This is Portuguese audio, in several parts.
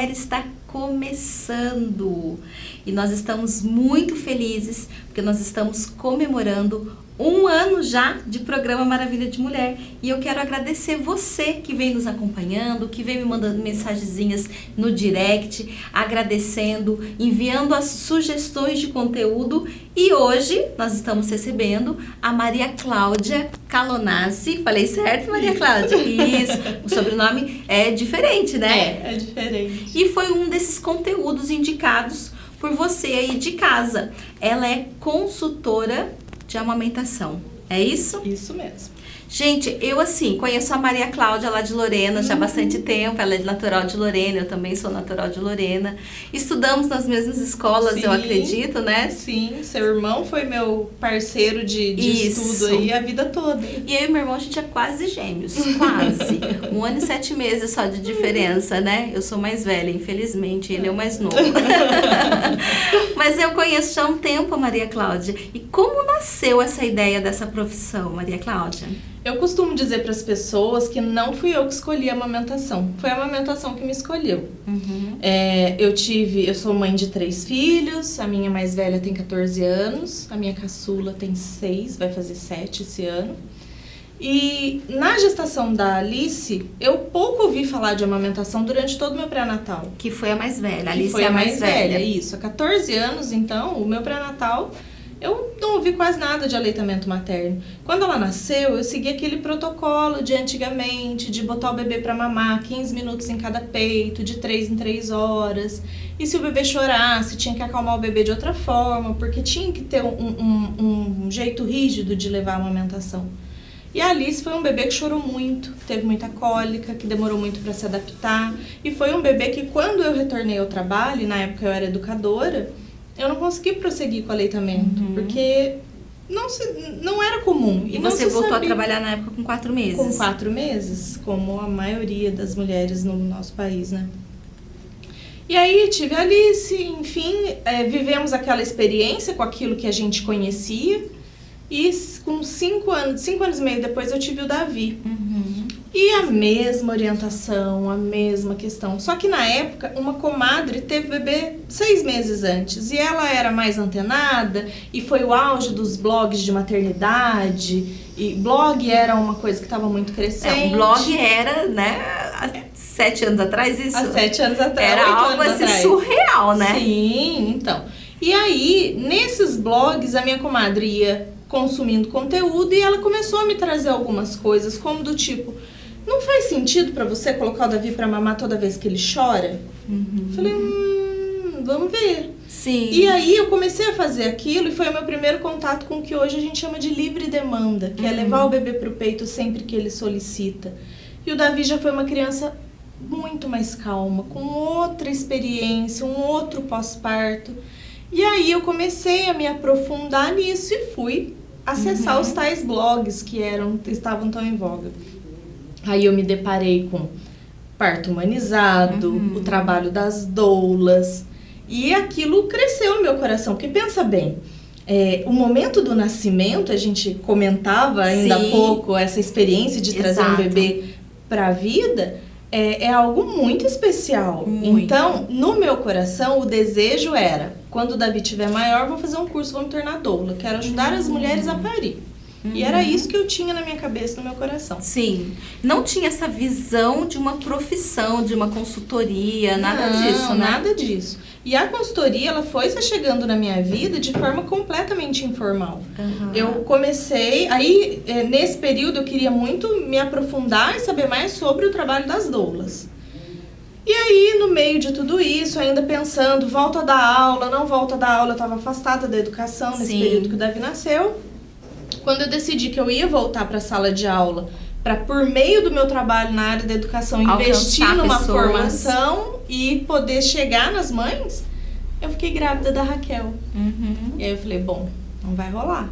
Mulher está começando. E nós estamos muito felizes porque nós estamos comemorando 1 ano já de programa Maravilha de Mulher. E eu quero agradecer você que vem nos acompanhando, que vem me mandando mensagenzinhas no direct, agradecendo, enviando as sugestões de conteúdo. E hoje nós estamos recebendo a Maria Cláudia Calonazzi. Falei certo, Maria Cláudia? Isso. O sobrenome é diferente, né? É diferente. E foi um desses conteúdos indicados por você aí de casa. Ela é consultora de amamentação, é isso? Isso mesmo. Gente, eu assim, conheço a Maria Cláudia lá de Lorena já há bastante tempo, ela é natural de Lorena, eu também sou natural de Lorena. Estudamos nas mesmas escolas, Sim, eu acredito, né? Sim, seu irmão foi meu parceiro de estudo aí a vida toda. E eu e meu irmão, a gente é quase gêmeos, quase. 1 ano e 7 meses só de diferença, né? Eu sou mais velha, infelizmente, ele é o mais novo. Mas eu conheço já há um tempo a Maria Cláudia. E como nasceu essa ideia dessa profissão, Maria Cláudia? Eu costumo dizer para as pessoas que não fui eu que escolhi a amamentação, foi a amamentação que me escolheu. Uhum. Eu sou mãe de 3 filhos, a minha mais velha tem 14 anos, a minha caçula tem 6, vai fazer 7 esse ano. E na gestação da Alice, eu pouco ouvi falar de amamentação durante todo o meu pré-natal. Que foi a mais velha, a Alice foi é a mais velha. Isso, há 14 anos, então, o meu pré-natal, eu não ouvi quase nada de aleitamento materno. Quando ela nasceu, eu segui aquele protocolo de antigamente, de botar o bebê para mamar 15 minutos em cada peito, de 3 em 3 horas. E se o bebê chorasse, tinha que acalmar o bebê de outra forma, porque tinha que ter um jeito rígido de levar a amamentação. E a Alice foi um bebê que chorou muito, teve muita cólica, que demorou muito para se adaptar. E foi um bebê que, quando eu retornei ao trabalho, e na época eu era educadora, eu não consegui prosseguir com o aleitamento, porque não era comum. E você voltou a trabalhar na época com 4 meses? Com 4 meses, como a maioria das mulheres no nosso país, né? E aí tive a Alice, enfim, vivemos aquela experiência com aquilo que a gente conhecia. E com 5 anos e meio depois eu tive o Davi. E a mesma orientação, a mesma questão. Só que na época, uma comadre teve bebê 6 meses antes. E ela era mais antenada, e foi o auge dos blogs de maternidade. E blog era uma coisa que estava muito crescente. O blog era, né, há 7 anos atrás isso? Há 7 anos atrás. Era algo assim surreal, né? Sim, então. E aí, nesses blogs, a minha comadre ia consumindo conteúdo e ela começou a me trazer algumas coisas, como do tipo, não faz sentido pra você colocar o Davi pra mamar toda vez que ele chora? Falei, vamos ver. Sim. E aí eu comecei a fazer aquilo e foi o meu primeiro contato com o que hoje a gente chama de livre demanda, que é levar o bebê pro peito sempre que ele solicita. E o Davi já foi uma criança muito mais calma, com outra experiência, um outro pós-parto. E aí eu comecei a me aprofundar nisso e fui acessar os tais blogs que estavam tão em voga. Aí eu me deparei com parto humanizado, o trabalho das doulas, e aquilo cresceu no meu coração, porque pensa bem, o momento do nascimento, a gente comentava ainda há pouco essa experiência de trazer um bebê para a vida, é algo muito especial. Muito. Então, no meu coração, o desejo era, quando o Davi tiver maior, vou fazer um curso, vou me tornar doula. Quero ajudar as mulheres a parir. E era isso que eu tinha na minha cabeça, no meu coração. Sim. Não tinha essa visão de uma profissão, de uma consultoria, nada disso, né? Nada disso. E a consultoria, ela foi se chegando na minha vida de forma completamente informal. Eu comecei, aí nesse período eu queria muito me aprofundar e saber mais sobre o trabalho das doulas. E aí, no meio de tudo isso, ainda pensando, volto a dar aula, não volto a dar aula, eu estava afastada da educação nesse período que o Davi nasceu. Quando eu decidi que eu ia voltar para a sala de aula, para por meio do meu trabalho na área da educação, investir numa formação e poder chegar nas mães, eu fiquei grávida da Raquel. E aí eu falei, bom, não vai rolar.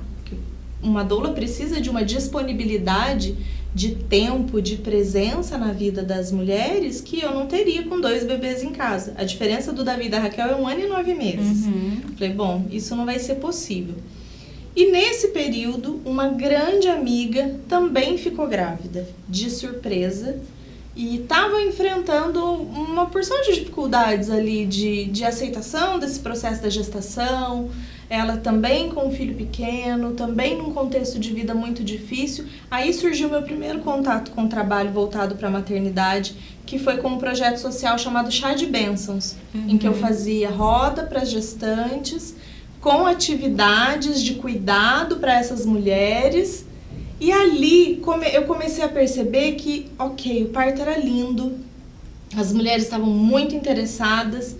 Uma doula precisa de uma disponibilidade de tempo, de presença na vida das mulheres que eu não teria com 2 bebês em casa. A diferença do Davi e da Raquel é 1 ano e 9 meses. Falei, bom, isso não vai ser possível. E nesse período, uma grande amiga também ficou grávida, de surpresa. e estava enfrentando uma porção de dificuldades ali de aceitação desse processo da gestação. Ela também com um filho pequeno, também num contexto de vida muito difícil. Aí surgiu meu primeiro contato com o trabalho voltado para a maternidade, que foi com um projeto social chamado Chá de Bênçãos, em que eu fazia roda para as gestantes, com atividades de cuidado para essas mulheres. E ali eu comecei a perceber que, ok, o parto era lindo, as mulheres estavam muito interessadas,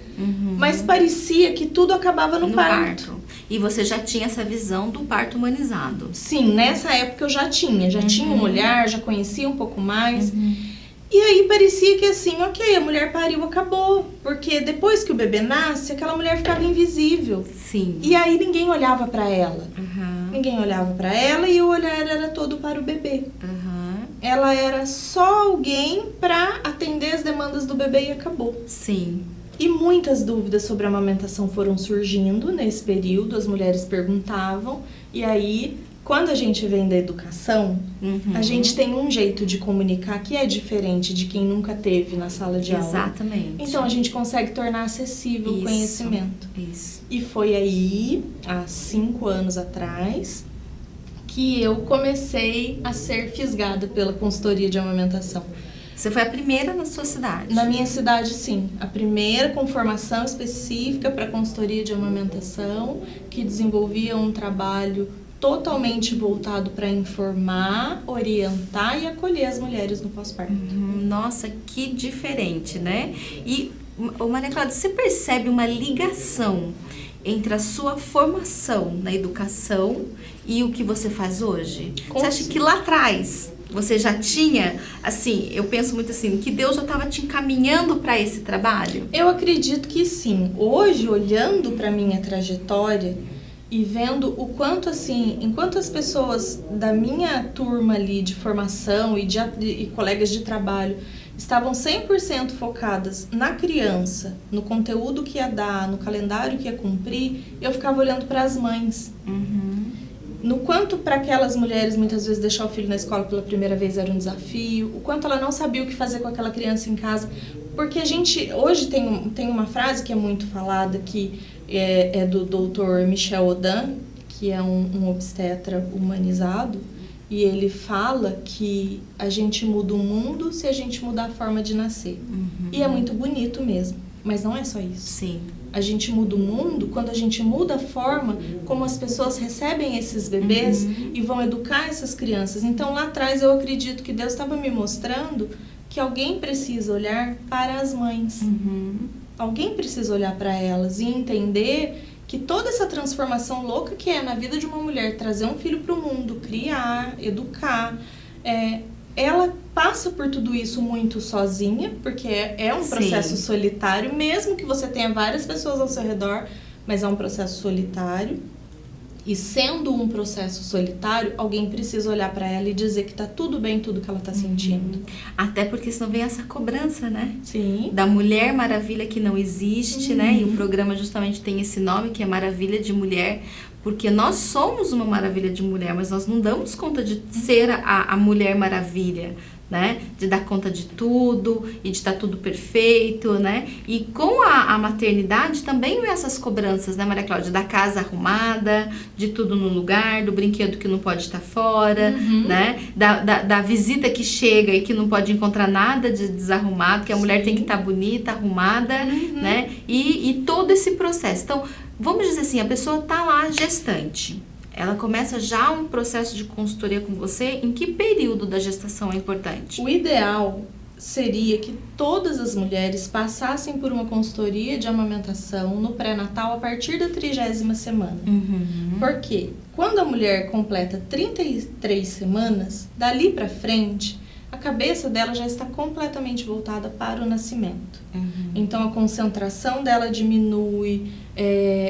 mas parecia que tudo acabava no parto. E você já tinha essa visão do parto humanizado? Sim, nessa época eu já tinha um olhar, já conhecia um pouco mais. E aí parecia que assim, ok, a mulher pariu, acabou. Porque depois que o bebê nasce, aquela mulher ficava invisível. Sim. E aí ninguém olhava pra ela. Ninguém olhava pra ela e o olhar era todo para o bebê. Ela era só alguém pra atender as demandas do bebê e acabou. Sim. E muitas dúvidas sobre a amamentação foram surgindo nesse período, as mulheres perguntavam, e aí, quando a gente vem da educação, a gente tem um jeito de comunicar que é diferente de quem nunca teve na sala de aula. Exatamente. Então, a gente consegue tornar acessível o conhecimento. Isso. E foi aí, há 5 anos atrás, que eu comecei a ser fisgada pela consultoria de amamentação. Você foi a primeira na sua cidade? Na minha cidade, sim. A primeira com formação específica para consultoria de amamentação, que desenvolvia um trabalho totalmente voltado para informar, orientar e acolher as mulheres no pós-parto. Nossa, que diferente, né? E, Maria Cláudia, você percebe uma ligação entre a sua formação na educação e o que você faz hoje? Você acha que lá atrás você já tinha, assim, eu penso muito assim, que Deus já estava te encaminhando para esse trabalho? Eu acredito que sim. Hoje, olhando para minha trajetória e vendo o quanto, assim, enquanto as pessoas da minha turma ali de formação e colegas de trabalho estavam 100% focadas na criança, no conteúdo que ia dar, no calendário que ia cumprir, eu ficava olhando para as mães. No quanto para aquelas mulheres, muitas vezes, deixar o filho na escola pela primeira vez era um desafio, o quanto ela não sabia o que fazer com aquela criança em casa. Porque a gente, hoje tem uma frase que é muito falada, que é do Dr. Michel Odan, que é um obstetra humanizado, e ele fala que a gente muda o mundo se a gente mudar a forma de nascer. E é muito bonito mesmo, mas não é só isso. Sim. A gente muda o mundo quando a gente muda a forma como as pessoas recebem esses bebês e vão educar essas crianças. Então, lá atrás, eu acredito que Deus estava me mostrando que alguém precisa olhar para as mães. Alguém precisa olhar para elas e entender que toda essa transformação louca que é na vida de uma mulher, trazer um filho para o mundo, criar, educar, ela passa por tudo isso muito sozinha, porque é um processo solitário, mesmo que você tenha várias pessoas ao seu redor, mas é um processo solitário. E sendo um processo solitário, alguém precisa olhar para ela e dizer que tá tudo bem, tudo que ela tá sentindo. Até porque senão vem essa cobrança, né? Sim. Da Mulher Maravilha que não existe, né? E o programa justamente tem esse nome, que é Maravilha de Mulher, porque nós somos uma maravilha de mulher, mas nós não damos conta de ser a Mulher Maravilha, né? De dar conta de tudo e de estar tudo perfeito, né? E com a maternidade também vem essas cobranças, né, Maria Cláudia? Da casa arrumada, de tudo no lugar, do brinquedo que não pode estar fora, né? Da visita que chega e que não pode encontrar nada de desarrumado, que a mulher tem que estar bonita, arrumada, né? E todo esse processo. Então, vamos dizer assim, a pessoa está lá gestante. Ela começa já um processo de consultoria com você. Em que período da gestação é importante? O ideal seria que todas as mulheres passassem por uma consultoria de amamentação no pré-natal a partir da 30ª semana. Porque quando a mulher completa 33 semanas, dali para frente, a cabeça dela já está completamente voltada para o nascimento. Então a concentração dela diminui,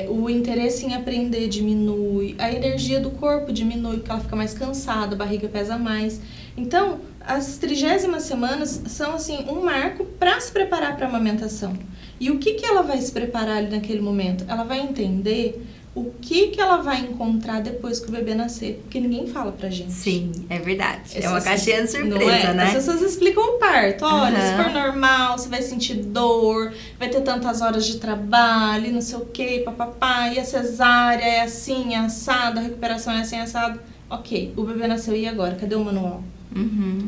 o interesse em aprender diminui, a energia do corpo diminui, porque ela fica mais cansada, a barriga pesa mais. Então, as 30ª semanas são assim um marco para se preparar para a amamentação. E o que ela vai se preparar ali naquele momento? Ela vai entender o que ela vai encontrar depois que o bebê nascer, porque ninguém fala pra gente. Sim, é verdade. Essas, é uma caixinha de surpresa, né? As pessoas explicam o parto. Olha, se for normal, você vai sentir dor, vai ter tantas horas de trabalho, não sei o que, papapá, e a cesárea é assim, é assado, a recuperação é assim, assado. Ok, o bebê nasceu, e agora? Cadê o manual?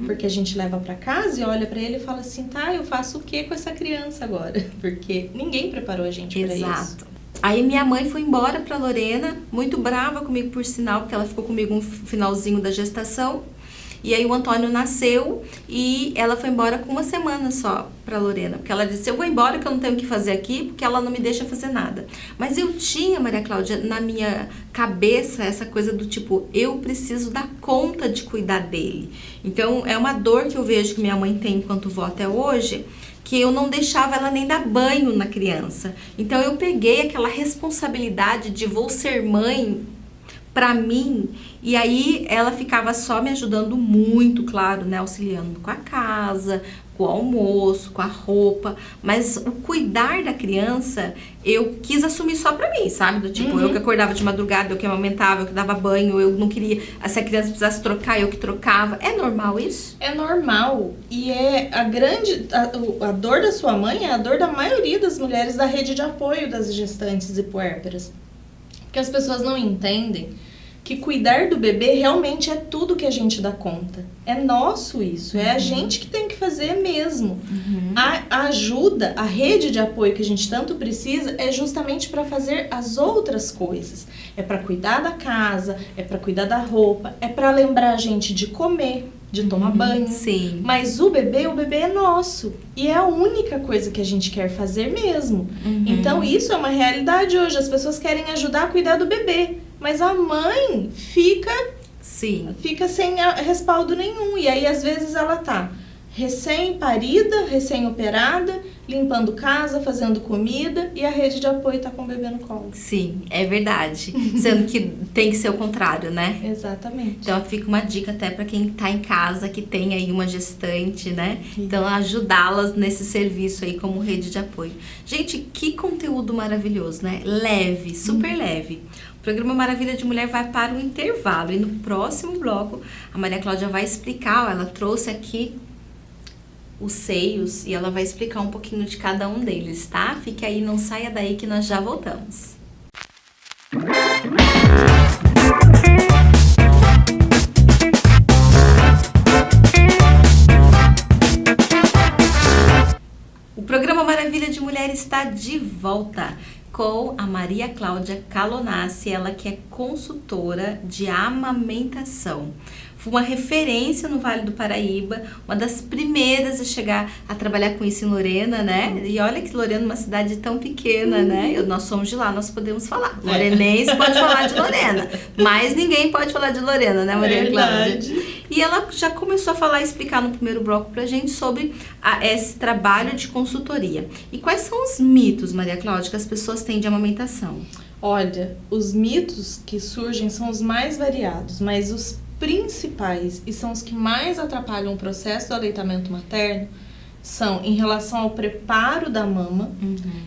Porque a gente leva pra casa e olha pra ele e fala assim, tá, eu faço o que com essa criança agora? Porque ninguém preparou a gente pra isso. Exato. Aí minha mãe foi embora pra Lorena, muito brava comigo por sinal, porque ela ficou comigo um finalzinho da gestação. E aí o Antônio nasceu e ela foi embora com 1 semana só pra Lorena. Porque ela disse, eu vou embora que eu não tenho o que fazer aqui, porque ela não me deixa fazer nada. Mas eu tinha, Maria Cláudia, na minha cabeça essa coisa do tipo, eu preciso dar conta de cuidar dele. Então é uma dor que eu vejo que minha mãe tem enquanto vó até hoje, que eu não deixava ela nem dar banho na criança. Então eu peguei aquela responsabilidade de vou ser mãe pra mim, e aí ela ficava só me ajudando muito, claro, né, auxiliando com a casa, com o almoço, com a roupa, mas o cuidar da criança eu quis assumir só pra mim, sabe? Do tipo, eu que acordava de madrugada, eu que amamentava, eu que dava banho, eu não queria, se a criança precisasse trocar, eu que trocava. É normal isso? É normal, e é a dor da sua mãe é a dor da maioria das mulheres da rede de apoio das gestantes e puérperas. Porque as pessoas não entendem que cuidar do bebê realmente é tudo que a gente dá conta. É nosso isso, é a gente que tem que fazer mesmo. A ajuda, a rede de apoio que a gente tanto precisa é justamente para fazer as outras coisas. É para cuidar da casa, é para cuidar da roupa, é para lembrar a gente de comer, de tomar banho. Sim. Mas o bebê é nosso. E é a única coisa que a gente quer fazer mesmo. Então isso é uma realidade hoje. As pessoas querem ajudar a cuidar do bebê. Mas a mãe fica sem respaldo nenhum. E aí às vezes ela tá recém-parida, recém-operada, limpando casa, fazendo comida, e a rede de apoio tá com o bebê no colo. Sim, é verdade. Sendo que tem que ser o contrário, né? Exatamente. Então fica uma dica até para quem tá em casa, que tem aí uma gestante, né? Então ajudá-las nesse serviço aí como rede de apoio. Gente, que conteúdo maravilhoso, né? Leve, super leve. O programa Maravilha de Mulher vai para o intervalo, e no próximo bloco a Maria Cláudia vai explicar, ela trouxe aqui os seios e ela vai explicar um pouquinho de cada um deles, tá? Fique aí, não saia daí que nós já voltamos. O programa Maravilha de Mulher está de volta com a Maria Cláudia Calonassi, ela que é consultora de amamentação. Foi uma referência no Vale do Paraíba, uma das primeiras a chegar a trabalhar com isso em Lorena, né? E olha que Lorena é uma cidade tão pequena, né? Nós somos de lá, nós podemos falar. Lorenense pode falar de Lorena, mas ninguém pode falar de Lorena, né, Maria Cláudia? E ela já começou a falar e explicar no primeiro bloco pra gente sobre esse trabalho de consultoria. E quais são os mitos, Maria Cláudia, que as pessoas têm de amamentação? Olha, os mitos que surgem são os mais variados, mas os principais e são os que mais atrapalham o processo do aleitamento materno são em relação ao preparo da mama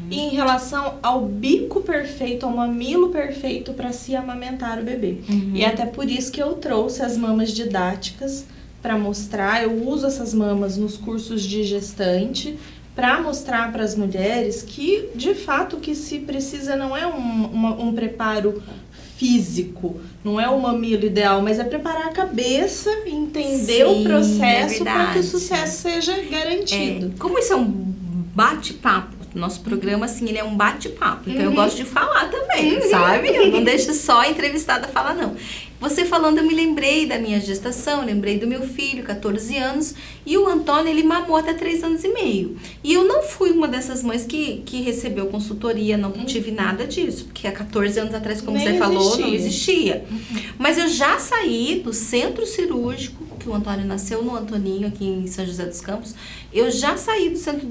e em relação ao bico perfeito, ao mamilo perfeito para se amamentar o bebê. E é até por isso que eu trouxe as mamas didáticas para mostrar. Eu uso essas mamas nos cursos de gestante para mostrar para as mulheres que, de fato, o que se precisa não é um preparo físico, não é o mamilo ideal, mas é preparar a cabeça e entender o processo para que o sucesso seja garantido. Como isso é um bate-papo, nosso programa, assim, ele é um bate-papo, então eu gosto de falar também, sabe? Eu não deixo só a entrevistada falar, não. Você falando, eu me lembrei da minha gestação, lembrei do meu filho, 14 anos, e o Antônio, ele mamou até 3 anos e meio. E eu não fui uma dessas mães que recebeu consultoria, não tive nada disso, porque há 14 anos atrás, como você falou, não existia. Mas eu já saí do centro cirúrgico, que o Antônio nasceu no Antoninho, aqui em São José dos Campos, eu já saí do centro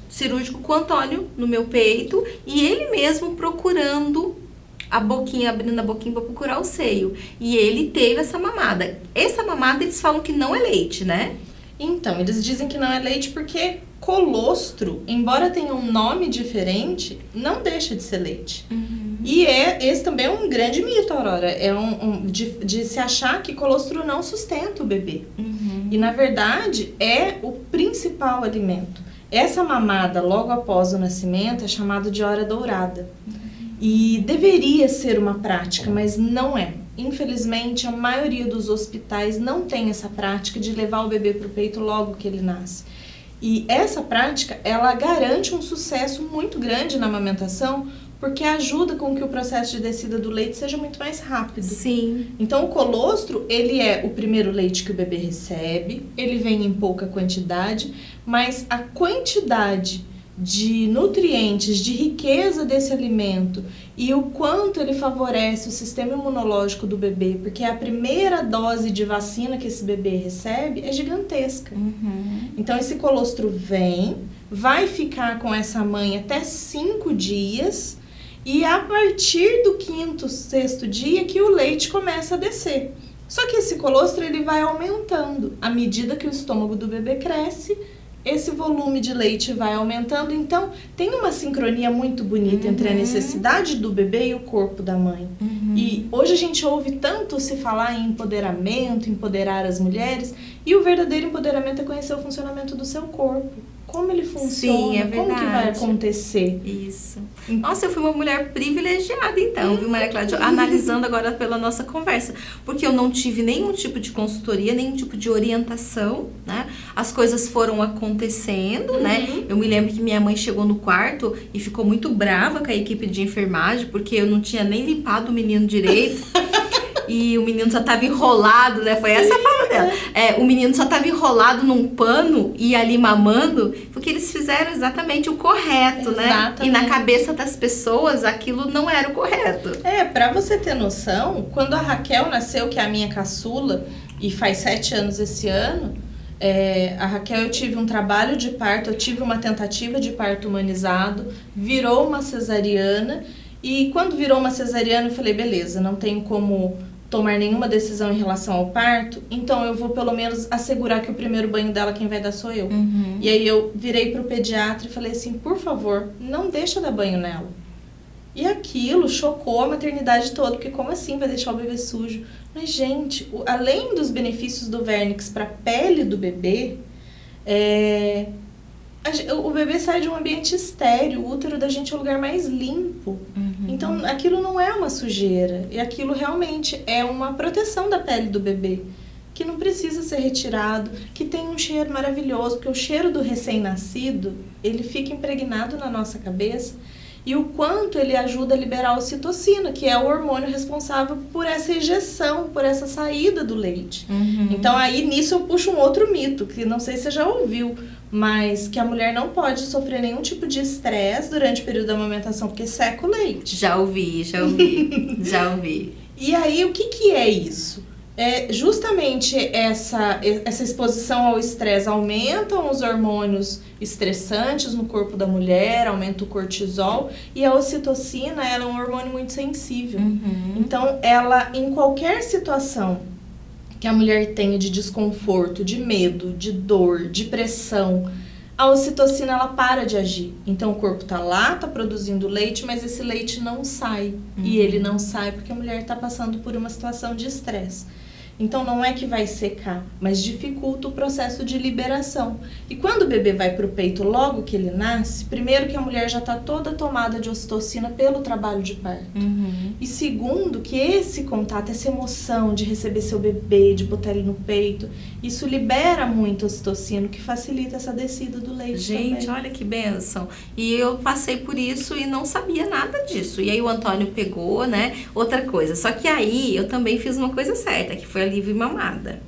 cirúrgico com o Antônio no meu peito, e ele mesmo procurando a boquinha, abrindo a boquinha para procurar o seio. E ele teve essa mamada. Essa mamada eles falam que não é leite, né? Então, eles dizem que não é leite porque colostro, embora tenha um nome diferente, não deixa de ser leite. E esse também é um grande mito, Aurora. É de se achar que colostro não sustenta o bebê. E, na verdade, é o principal alimento. Essa mamada logo após o nascimento é chamada de hora dourada. E deveria ser uma prática, mas não é. Infelizmente, a maioria dos hospitais não tem essa prática de levar o bebê para o peito logo que ele nasce. E essa prática, ela garante um sucesso muito grande na amamentação, porque ajuda com que o processo de descida do leite seja muito mais rápido. Sim. Então, o colostro, ele é o primeiro leite que o bebê recebe, ele vem em pouca quantidade, mas a quantidade de nutrientes, de riqueza desse alimento e o quanto ele favorece o sistema imunológico do bebê, porque a primeira dose de vacina que esse bebê recebe é gigantesca. Então, esse colostro vai ficar com essa mãe até 5 dias e a partir do 5º, 6º dia que o leite começa a descer. Só que esse colostro ele vai aumentando à medida que o estômago do bebê cresce. Esse volume de leite vai aumentando, então tem uma sincronia muito bonita entre a necessidade do bebê e o corpo da mãe. E hoje a gente ouve tanto se falar em empoderamento, empoderar as mulheres, e o verdadeiro empoderamento é conhecer o funcionamento do seu corpo. Como ele funciona, Sim, é como que vai acontecer. Isso. Nossa, eu fui uma mulher privilegiada então, viu, Maria Cláudia? Analisando agora pela nossa conversa. Porque eu não tive nenhum tipo de consultoria, nenhum tipo de orientação, né? As coisas foram acontecendo, né? Eu me lembro que minha mãe chegou no quarto e ficou muito brava com a equipe de enfermagem, porque eu não tinha nem limpado o menino direito. E o menino só tava enrolado, né? Foi essa a fala dela. O menino só tava enrolado num pano e ali mamando, porque eles fizeram exatamente o correto, né? E na cabeça das pessoas, aquilo não era o correto. Pra você ter noção, quando a Raquel nasceu, que é a minha caçula, e faz 7 anos esse ano, a Raquel, eu tive um trabalho de parto, eu tive uma tentativa de parto humanizado, virou uma cesariana, e quando virou uma cesariana eu falei, beleza, não tenho como tomar nenhuma decisão em relação ao parto, então eu vou pelo menos assegurar que o primeiro banho dela quem vai dar sou eu. E aí eu virei pro pediatra e falei assim, por favor, não deixa dar banho nela. E aquilo chocou a maternidade toda, porque como assim vai deixar o bebê sujo? Mas gente, além dos benefícios do Vernix para a pele do bebê, o bebê sai de um ambiente estéril, o útero da gente é o lugar mais limpo. Então, aquilo não é uma sujeira. E aquilo realmente é uma proteção da pele do bebê, que não precisa ser retirado, que tem um cheiro maravilhoso, porque o cheiro do recém-nascido, ele fica impregnado na nossa cabeça. E o quanto ele ajuda a liberar a ocitocina, que é o hormônio responsável por essa ejeção, por essa saída do leite. Então, aí, nisso eu puxo um outro mito, que não sei se você já ouviu, mas que a mulher não pode sofrer nenhum tipo de estresse durante o período da amamentação, porque seca o leite. Já ouvi. E aí, o que é isso? Justamente essa exposição ao estresse aumentam os hormônios estressantes no corpo da mulher, aumenta o cortisol, e a ocitocina ela é um hormônio muito sensível. Então, ela, em qualquer situação que a mulher tenha de desconforto, de medo, de dor, de pressão, a ocitocina ela para de agir. Então o corpo tá lá, tá produzindo leite, mas esse leite não sai. E ele não sai porque a mulher tá passando por uma situação de estresse. Então não é que vai secar, mas dificulta o processo de liberação. E quando o bebê vai para o peito logo que ele nasce, primeiro que a mulher já está toda tomada de ocitocina pelo trabalho de parto. E segundo que esse contato, essa emoção de receber seu bebê, de botar ele no peito, isso libera muito ocitocina, o que facilita essa descida do leite. Gente, também. Olha que bênção. E eu passei por isso e não sabia nada disso. E aí o Antônio pegou, né, outra coisa. Só que aí eu também fiz uma coisa certa, que foi livre mamada.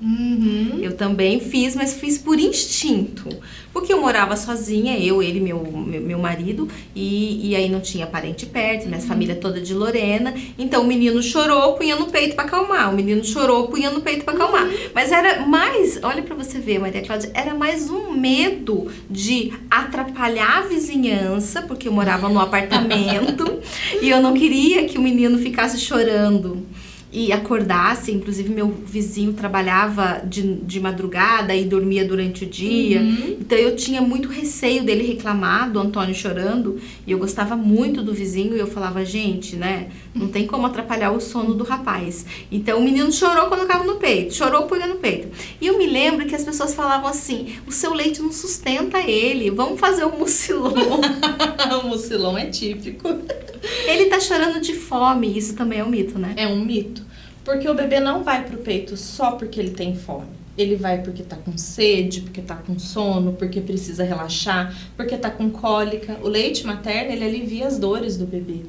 Eu também fiz, mas fiz por instinto. Porque eu morava sozinha, eu, ele, meu marido, e aí não tinha parente perto, minha família toda de Lorena. Então o menino chorou, punha no peito pra acalmar. O menino chorou, punha no peito pra acalmar. Mas era mais, olha pra você ver, Maria Cláudia, era mais um medo de atrapalhar a vizinhança, porque eu morava no apartamento e eu não queria que o menino ficasse chorando. e acordasse. Inclusive, meu vizinho trabalhava de madrugada e dormia durante o dia. Então, eu tinha muito receio dele reclamar, do Antônio chorando. E eu gostava muito do vizinho. E eu falava, gente, né? Não tem como atrapalhar o sono do rapaz. Então, o menino chorou quando eu ficava no peito. Chorou, punha no peito. E eu me lembro que as pessoas falavam assim, o seu leite não sustenta ele. Vamos fazer o mucilon. O mucilon é típico. Ele tá chorando de fome. Isso também é um mito, né? É um mito. Porque o bebê não vai pro peito só porque ele tem fome. Ele vai porque tá com sede, porque tá com sono, porque precisa relaxar, porque tá com cólica. O leite materno, ele alivia as dores do bebê.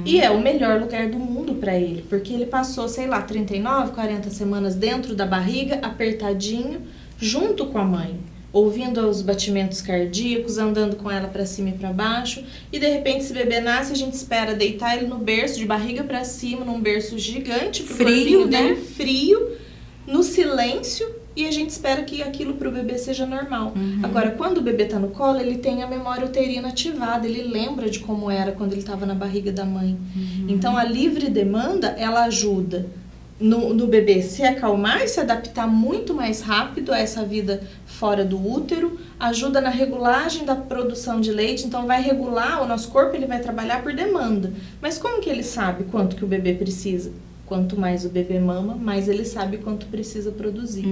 E é o melhor lugar do mundo para ele, porque ele passou, sei lá, 39, 40 semanas dentro da barriga, apertadinho, junto com a mãe, ouvindo os batimentos cardíacos, andando com ela para cima e para baixo, e de repente esse bebê nasce, a gente espera deitar ele no berço, de barriga para cima, num berço gigante, pro frio, corpinho né? dele frio, no silêncio, e a gente espera que aquilo pro bebê seja normal. Agora, quando o bebê tá no colo, ele tem a memória uterina ativada, ele lembra de como era quando ele estava na barriga da mãe. Então, a livre demanda, ela ajuda no bebê se acalmar e se adaptar muito mais rápido a essa vida fora do útero, ajuda na regulagem da produção de leite, então vai regular, o nosso corpo ele vai trabalhar por demanda. Mas como que ele sabe quanto que o bebê precisa? Quanto mais o bebê mama, mais ele sabe quanto precisa produzir.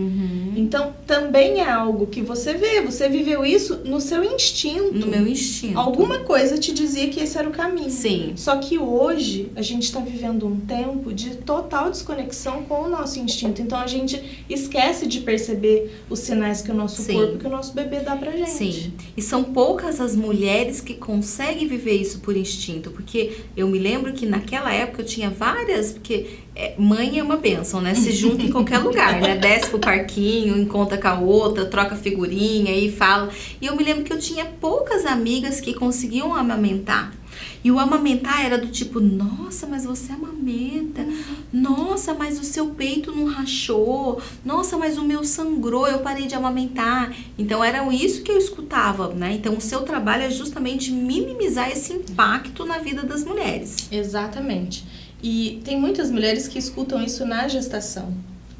Então, também é algo que você vê, você viveu isso no seu instinto. No meu instinto. Alguma coisa te dizia que esse era o caminho. Sim. Só que hoje, a gente está vivendo um tempo de total desconexão com o nosso instinto. Então, a gente esquece de perceber os sinais que o nosso corpo, que o nosso bebê dá pra gente. Sim. E são poucas as mulheres que conseguem viver isso por instinto. Porque eu me lembro que naquela época eu tinha várias... Porque mãe é uma bênção, né? Se junta em qualquer lugar, né? Desce pro parquinho, encontra com a outra, troca figurinha e fala. E eu me lembro que eu tinha poucas amigas que conseguiam amamentar. E o amamentar era do tipo, nossa, mas você amamenta. Nossa, mas o seu peito não rachou. Nossa, mas o meu sangrou, eu parei de amamentar. Então, era isso que eu escutava, né? Então, o seu trabalho é justamente minimizar esse impacto na vida das mulheres. Exatamente. E tem muitas mulheres que escutam isso na gestação.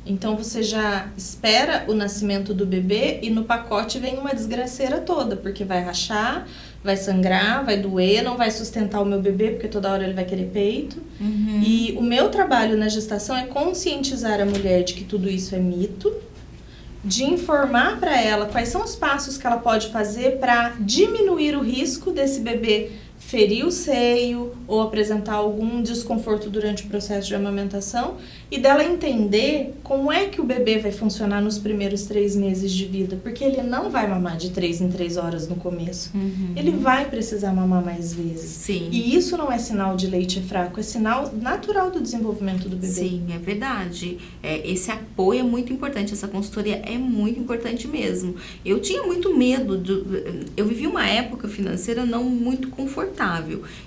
Então, você já espera o nascimento do bebê e no pacote vem uma desgraceira toda, porque vai rachar, vai sangrar, vai doer, não vai sustentar o meu bebê, porque toda hora ele vai querer peito. E o meu trabalho na gestação é conscientizar a mulher de que tudo isso é mito, de informar para ela quais são os passos que ela pode fazer para diminuir o risco desse bebê ferir o seio ou apresentar algum desconforto durante o processo de amamentação e dela entender como é que o bebê vai funcionar nos primeiros 3 meses de vida, porque ele não vai mamar de 3 em 3 horas no começo. Ele vai precisar mamar mais vezes. Sim. E isso não é sinal de leite fraco, é sinal natural do desenvolvimento do bebê. Sim, é verdade. Esse apoio é muito importante, essa consultoria é muito importante mesmo. Eu tinha muito medo, eu vivi uma época financeira não muito confortável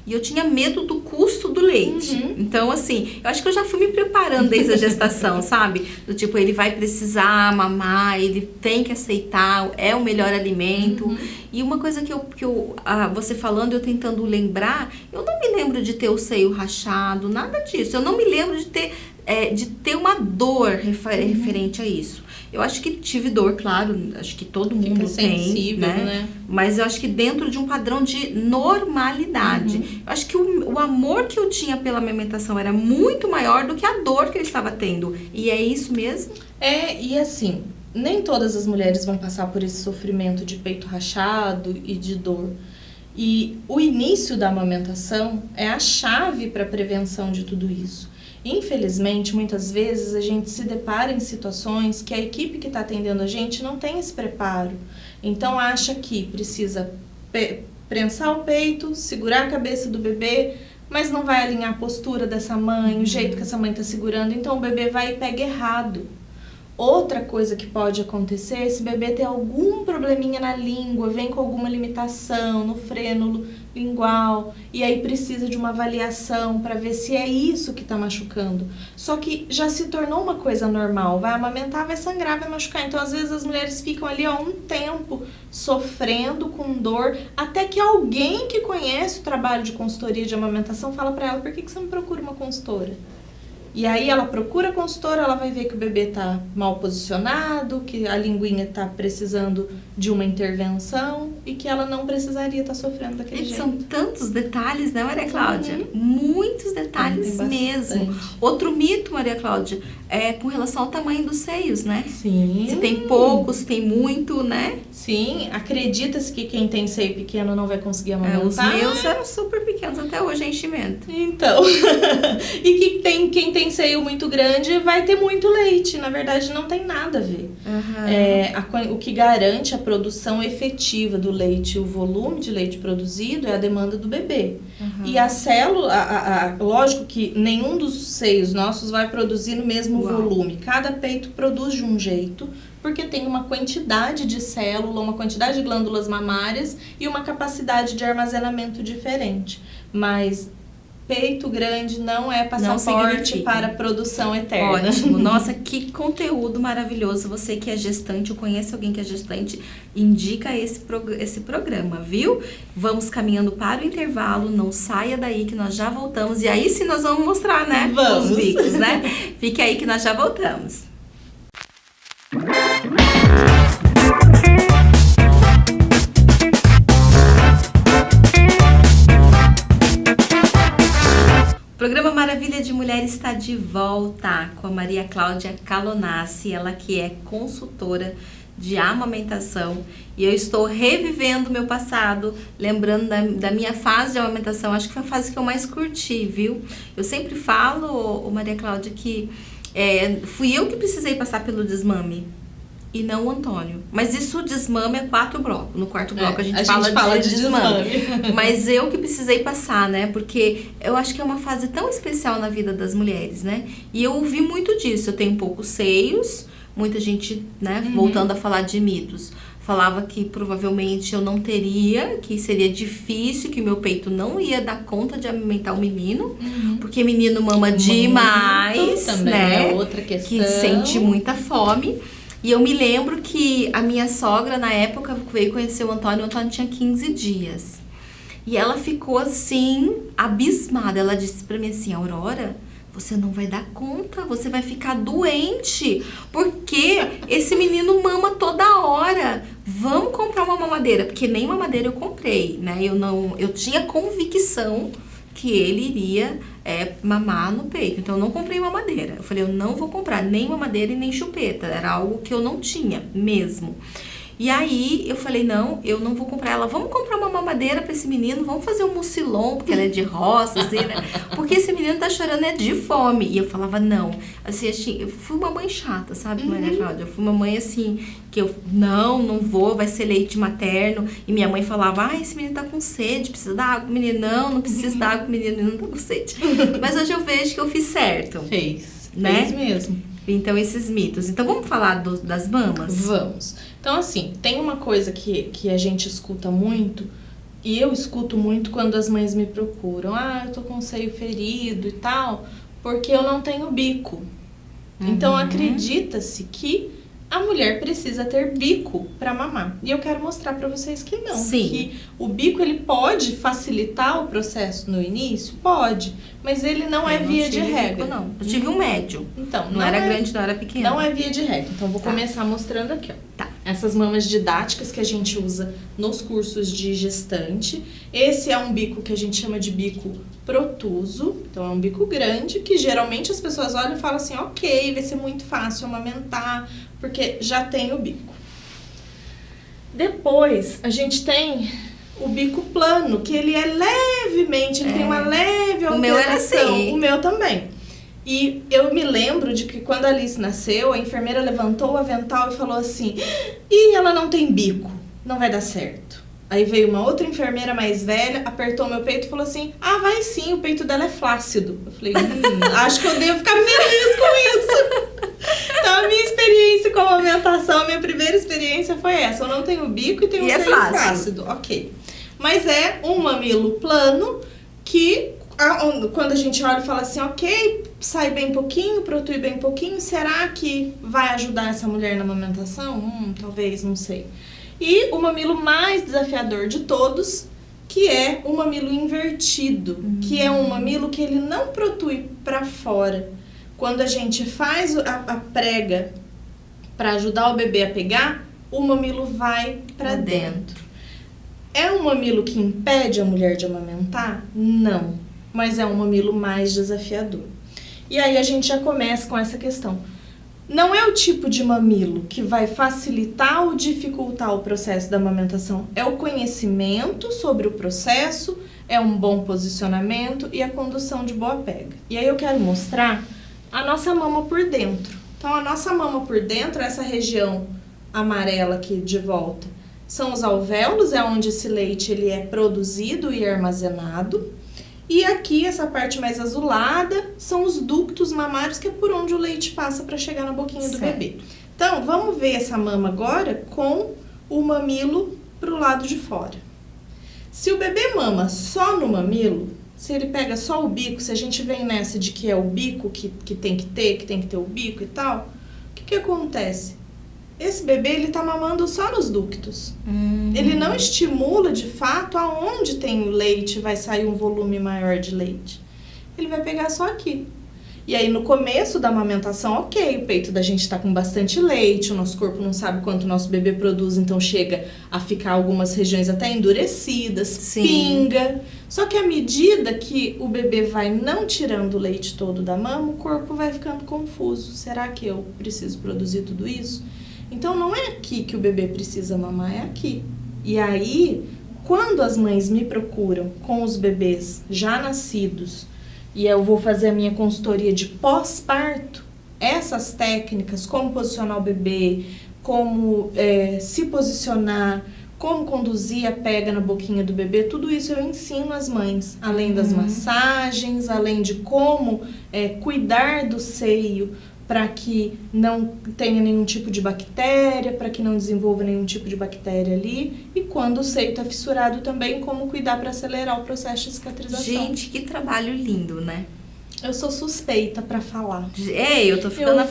e eu tinha medo do custo do leite. Então, assim, eu acho que eu já fui me preparando desde a gestação, sabe? Do tipo, ele vai precisar mamar, ele tem que aceitar, é o melhor alimento. E uma coisa que você falando, eu tentando lembrar, eu não me lembro de ter o seio rachado, nada disso. Eu não me lembro de ter uma dor referente a isso. Eu acho que tive dor, claro, acho que todo mundo tem, né? Mas eu acho que dentro de um padrão de normalidade. Eu acho que o amor que eu tinha pela amamentação era muito maior do que a dor que eu estava tendo. E é isso mesmo? E assim, nem todas as mulheres vão passar por esse sofrimento de peito rachado e de dor. E o início da amamentação é a chave para a prevenção de tudo isso. Infelizmente, muitas vezes a gente se depara em situações que a equipe que está atendendo a gente não tem esse preparo. Então, acha que precisa prensar o peito, segurar a cabeça do bebê, mas não vai alinhar a postura dessa mãe, o jeito que essa mãe está segurando, então o bebê vai e pega errado. Outra coisa que pode acontecer é esse bebê ter algum probleminha na língua, vem com alguma limitação no frênulo lingual, e aí precisa de uma avaliação para ver se é isso que está machucando. Só que já se tornou uma coisa normal, vai amamentar, vai sangrar, vai machucar. Então, às vezes, as mulheres ficam ali um tempo sofrendo com dor, até que alguém que conhece o trabalho de consultoria de amamentação fala para ela, por que você não procura uma consultora? E aí ela procura a consultora, ela vai ver que o bebê tá mal posicionado, que a linguinha tá precisando de uma intervenção e que ela não precisaria estar sofrendo daquele jeito. São tantos detalhes, né, Maria Cláudia? Muitos detalhes Tem mesmo. bastante. Outro mito, Maria Cláudia, é com relação ao tamanho dos seios, né? Sim. Se tem pouco, se tem muito, né? Sim, acredita-se que quem tem seio pequeno não vai conseguir amamentar. Os meus eram super pequenos, até hoje é enchimento. Então, e que quem tem seio muito grande vai ter muito leite. Na verdade, não tem nada a ver. O que garante a produção efetiva do leite, o volume de leite produzido, é a demanda do bebê. E a célula, lógico que nenhum dos seios nossos vai produzir no mesmo volume. Cada peito produz de um jeito, porque tem uma quantidade de célula, uma quantidade de glândulas mamárias e uma capacidade de armazenamento diferente. Mas peito grande não é passaporte para produção eterna. Ótimo. Nossa, que conteúdo maravilhoso. Você que é gestante ou conhece alguém que é gestante, indica esse programa, viu? Vamos caminhando para o intervalo, não saia daí que nós já voltamos. E aí sim nós vamos mostrar, né? Vamos. Os bicos, né? Fique aí que nós já voltamos. O programa Maravilha de Mulher está de volta com a Maria Cláudia Calonassi, ela que é consultora de amamentação, e eu estou revivendo meu passado, lembrando da minha fase de amamentação. Acho que foi a fase que eu mais curti, viu? Eu sempre falo, Maria Cláudia, que fui eu que precisei passar pelo desmame e não o Antônio. Mas isso, o desmame é 4 blocos. No quarto bloco a gente fala de desmame. Mas eu que precisei passar, né? Porque eu acho que é uma fase tão especial na vida das mulheres, né? E eu ouvi muito disso. Eu tenho poucos seios, muita gente, né? Voltando a falar de mitos. Falava que provavelmente eu não teria, que seria difícil, que meu peito não ia dar conta de amamentar o menino, porque menino mama demais, também né? É outra questão. Que sente muita fome. E eu me lembro que a minha sogra, na época, veio conhecer o Antônio tinha 15 dias. E ela ficou assim, abismada. Ela disse pra mim assim: Aurora, você não vai dar conta, você vai ficar doente, porque esse menino mama toda hora. Vamos comprar uma mamadeira, porque nem mamadeira eu comprei, né? Eu tinha convicção que ele iria mamar no peito, então eu não comprei mamadeira. Eu falei, eu não vou comprar nem mamadeira e nem chupeta, era algo que eu não tinha mesmo. E aí eu falei, não, eu não vou comprar. Ela, vamos comprar uma mamadeira pra esse menino, vamos fazer um mucilon, porque ela é de roça, assim, né? Porque esse menino tá chorando de fome. E eu falava, não. Assim, eu fui uma mãe chata, sabe, Maria Cláudia? Eu fui uma mãe assim, que eu, não vou, vai ser leite materno. E minha mãe falava, esse menino tá com sede, precisa dar água pro menino. Não precisa dar água pro menino, não tá com sede. Mas hoje eu vejo que eu fiz certo. Fez mesmo. Então, esses mitos. Então, vamos falar das mamas? Vamos. Então, assim, tem uma coisa que a gente escuta muito, e eu escuto muito quando as mães me procuram. Eu tô com o seio ferido e tal, porque eu não tenho bico. Então, acredita-se que a mulher precisa ter bico para mamar. E eu quero mostrar para vocês que não. Sim. Que o bico, ele pode facilitar o processo no início? Pode. Mas ele não é via de regra. Bico, não. Eu tive um médio. Então, não era grande, não era pequeno. Não é via de regra. Então, vou começar mostrando aqui, ó. Tá. Essas mamas didáticas que a gente usa nos cursos de gestante. Esse é um bico que a gente chama de bico protuso. Então, é um bico grande que geralmente as pessoas olham e falam assim, ok, vai ser muito fácil amamentar, porque já tem o bico. Depois, a gente tem o bico plano, que ele é levemente, ele tem uma leve alteração. O meu era assim. O meu também. E eu me lembro de que quando a Alice nasceu, a enfermeira levantou o avental e falou assim, ela não tem bico, não vai dar certo. Aí veio uma outra enfermeira mais velha, apertou meu peito e falou assim, vai sim, o peito dela é flácido. Eu falei, acho que eu devo ficar feliz com isso. Então, a minha experiência com a amamentação, a minha primeira experiência foi essa. Eu não tenho bico e tenho um seio flácido. Ok. Mas é um mamilo plano que, quando a gente olha e fala assim, ok, sai bem pouquinho, protui bem pouquinho, será que vai ajudar essa mulher na amamentação? Talvez, não sei. E o mamilo mais desafiador de todos, que é o mamilo invertido, que é um mamilo que ele não protui para fora, quando a gente faz a prega para ajudar o bebê a pegar, o mamilo vai para dentro. É um mamilo que impede a mulher de amamentar? Não, mas é um mamilo mais desafiador. E aí a gente já começa com essa questão. Não é o tipo de mamilo que vai facilitar ou dificultar o processo da amamentação. É o conhecimento sobre o processo, é um bom posicionamento e a condução de boa pega. E aí eu quero mostrar a nossa mama por dentro. Então a nossa mama por dentro, essa região amarela aqui de volta, são os alvéolos, é onde esse leite ele é produzido e armazenado. E aqui, essa parte mais azulada, são os ductos mamários, que é por onde o leite passa para chegar na boquinha do bebê. Então, vamos ver essa mama agora com o mamilo para o lado de fora. Se o bebê mama só no mamilo, se ele pega só o bico, se a gente vem nessa de que é o bico que tem que ter o bico e tal, o que acontece? Esse bebê, ele tá mamando só nos ductos. Ele não estimula, de fato, aonde tem o leite, vai sair um volume maior de leite. Ele vai pegar só aqui. E aí, no começo da amamentação, ok, o peito da gente tá com bastante leite, o nosso corpo não sabe quanto o nosso bebê produz, então chega a ficar algumas regiões até endurecidas, sim, pinga. Só que à medida que o bebê vai não tirando o leite todo da mama, o corpo vai ficando confuso. Será que eu preciso produzir tudo isso? Então, não é aqui que o bebê precisa mamar, é aqui. E aí, quando as mães me procuram com os bebês já nascidos, e eu vou fazer a minha consultoria de pós-parto, essas técnicas, como posicionar o bebê, como se posicionar, como conduzir a pega na boquinha do bebê, tudo isso eu ensino às mães, além das massagens, além de como cuidar do seio, para que não tenha nenhum tipo de bactéria, para que não desenvolva nenhum tipo de bactéria ali. E quando o seio está fissurado também, como cuidar para acelerar o processo de cicatrização. Gente, que trabalho lindo, né? Eu sou suspeita para falar. Eu tô ficando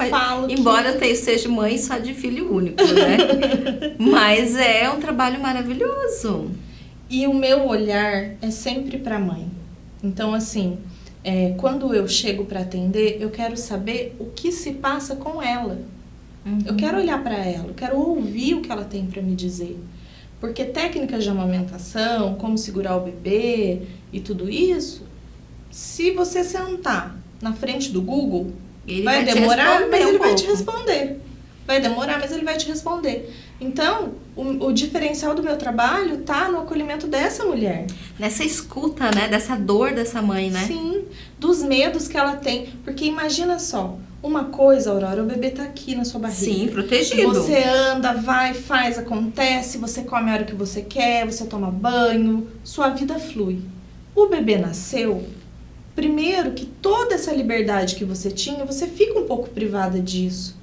embora eu seja mãe só de filho único, né? Mas é um trabalho maravilhoso. E o meu olhar é sempre para a mãe. Então, assim, quando eu chego para atender, eu quero saber o que se passa com ela. Eu quero olhar para ela, eu quero ouvir o que ela tem para me dizer. Porque técnicas de amamentação, como segurar o bebê e tudo isso, se você sentar na frente do Google, vai demorar, mas ele vai te responder. Vai demorar, mas ele vai te responder. Então, o diferencial do meu trabalho tá no acolhimento dessa mulher. Nessa escuta, né? Dessa dor dessa mãe, né? Sim, dos medos que ela tem. Porque imagina só, uma coisa, Aurora, o bebê tá aqui na sua barriga. Sim, protegido. Você anda, vai, faz, acontece, você come a hora que você quer, você toma banho, sua vida flui. O bebê nasceu, primeiro que toda essa liberdade que você tinha, você fica um pouco privada disso.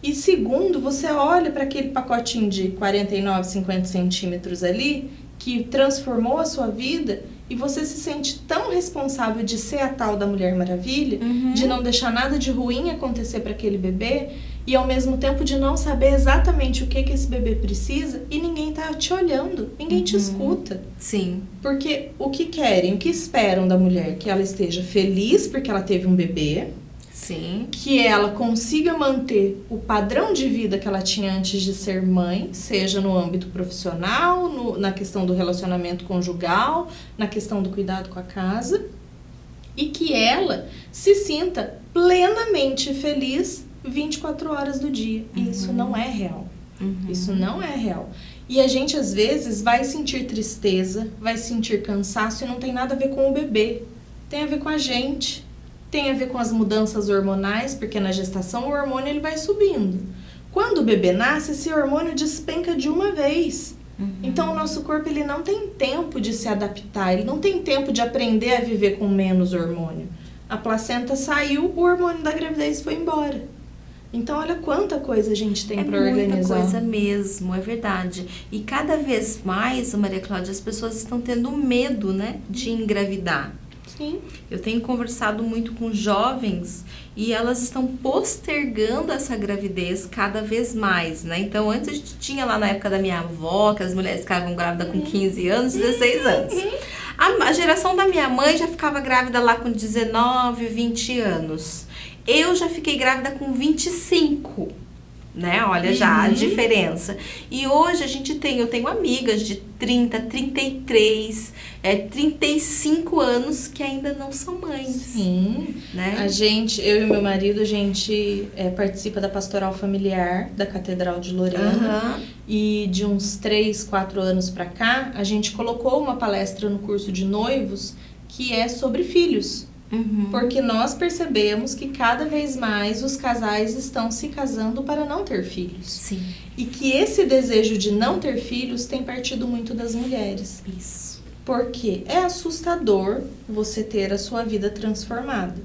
E segundo, você olha para aquele pacotinho de 49, 50 centímetros ali, que transformou a sua vida, e você se sente tão responsável de ser a tal da Mulher Maravilha, de não deixar nada de ruim acontecer para aquele bebê, e ao mesmo tempo de não saber exatamente o que esse bebê precisa, e ninguém tá te olhando, ninguém te escuta. Sim. Porque o que querem, o que esperam da mulher? Que ela esteja feliz porque ela teve um bebê, sim, que ela consiga manter o padrão de vida que ela tinha antes de ser mãe, seja no âmbito profissional, na questão do relacionamento conjugal, na questão do cuidado com a casa, e que ela se sinta plenamente feliz 24 horas do dia. Isso não é real. Isso não é real. E a gente, às vezes, vai sentir tristeza, vai sentir cansaço, e não tem nada a ver com o bebê. Tem a ver com a gente. Tem a ver com as mudanças hormonais, porque na gestação o hormônio ele vai subindo. Quando o bebê nasce, esse hormônio despenca de uma vez. Então o nosso corpo ele não tem tempo de se adaptar, ele não tem tempo de aprender a viver com menos hormônio. A placenta saiu, o hormônio da gravidez foi embora. Então olha quanta coisa a gente tem para organizar. É muita coisa mesmo, é verdade. E cada vez mais, Maria Cláudia, as pessoas estão tendo medo, né, de engravidar. Sim. Eu tenho conversado muito com jovens e elas estão postergando essa gravidez cada vez mais, né? Então, antes a gente tinha lá na época da minha avó, que as mulheres ficavam grávidas com 15 anos, 16 anos. A geração da minha mãe já ficava grávida lá com 19, 20 anos. Eu já fiquei grávida com 25, né? Olha já a diferença. E hoje eu tenho amigas de 30, 33, 35 anos que ainda não são mães. Sim. Né? Eu e meu marido, a gente participa da pastoral familiar da Catedral de Lorena. E de uns 3, 4 anos pra cá, a gente colocou uma palestra no curso de noivos que é sobre filhos. Porque nós percebemos que cada vez mais os casais estão se casando para não ter filhos. Sim. E que esse desejo de não ter filhos tem partido muito das mulheres. Isso. Porque é assustador você ter a sua vida transformada.